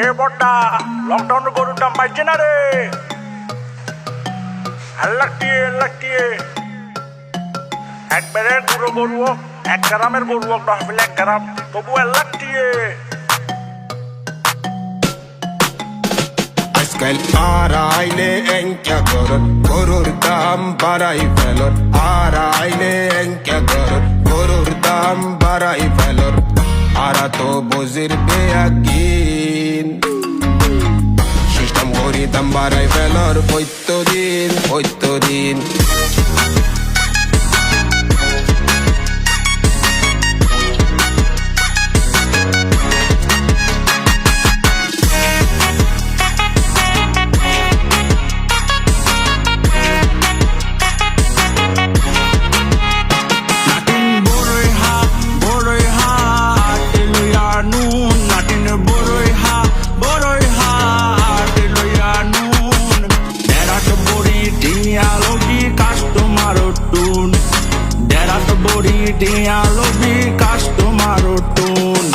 এ বড়টা লকডাউন গরুর দাম বাড়ছে না রে। আল্লাহ একবারে গুঁড়ো গরু হোক, 1 গ্রামের গরু হোক, 10 মিলে 1 গ্রাম, তবু আল্লাহ আজকাল আইলে এঙ্কা করত গরুর দাম বাড়াই ফেলর। আইলে এঙ্কা করত গরুর দাম বাড়াই ফেলর। আরা তো বজির বেয়াকিন সিস্টেম করি দাম বাড়াই ফেলর। পৈত্য দিন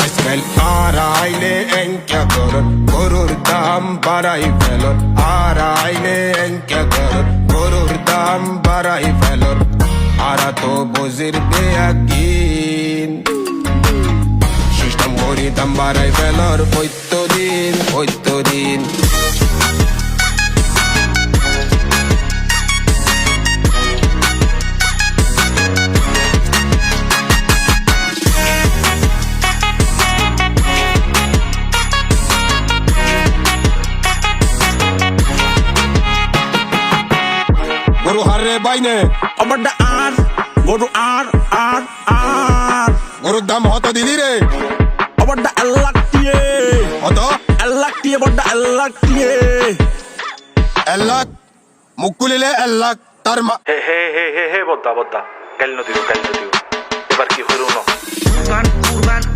আজকাল আইলে এঙ্কা করত গরুর দাম বাড়াই ফেলর। আইলে এঙ্কা করত গরুর দাম বাড়াই ফেলর। আরা তো বজির বেয়াকিন সিস্টেম করি দাম বাড়াই ফেলর। পৈত্য দিন গরু হারে বাইনে অবড্ডা আর গরু আর গরুর দাম হত দিলি রে। অবড্ডা আল্লাহ হত বড্ডা আল্লাহ 1 লাখ মুখ খুলিলে 1 লাখ তার মা। হে বদ্দা কেন দিও এবার কি হইল না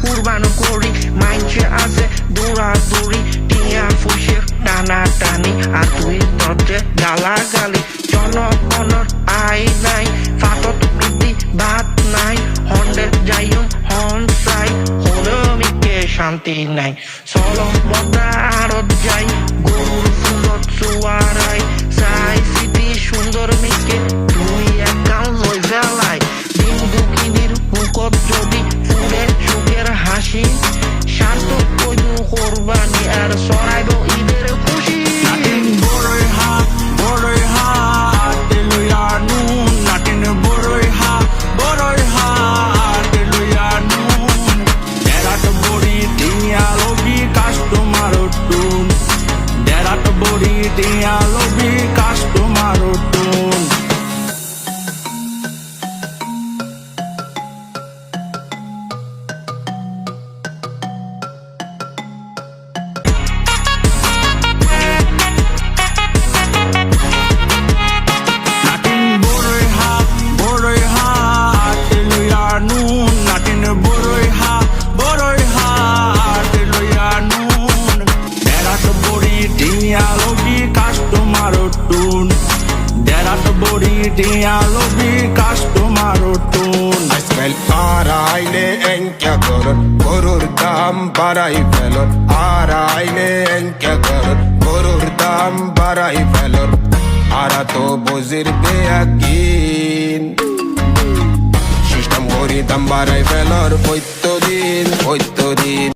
কুরবান করি মাইনছে আছে দৌড়াদৌড়ি টিয়া ফুসের টানাটানি আর তুই ততে গালাগালি জনগণর আই নাই ফাটত বৃদ্ধি বাদ নাই হন্ডে যাইও হনসাই হলমিকে শান্তি নাই চলো বদা আরত যাই গরুর ফুলত চুয়ারাই চাই সিটি সুন্দর মিকে তুই একাল লই ফেলাই দিন দুঃখিনীর বুকত যদি ফুলে চোখের হাসি শান্ত কইদু কোরবানি আর সরাইব ঈদের খুশি। আজকাল আইলে এঙ্কা করত গরুর দাম বাড়াই ফেলর। আইলে এঙ্কা করত গরুর দাম বাড়াই ফেলর। আরা তো বজির বেয়াকিন সিস্টেম করি দাম বাড়াই ফেলর। পৈত্য দিন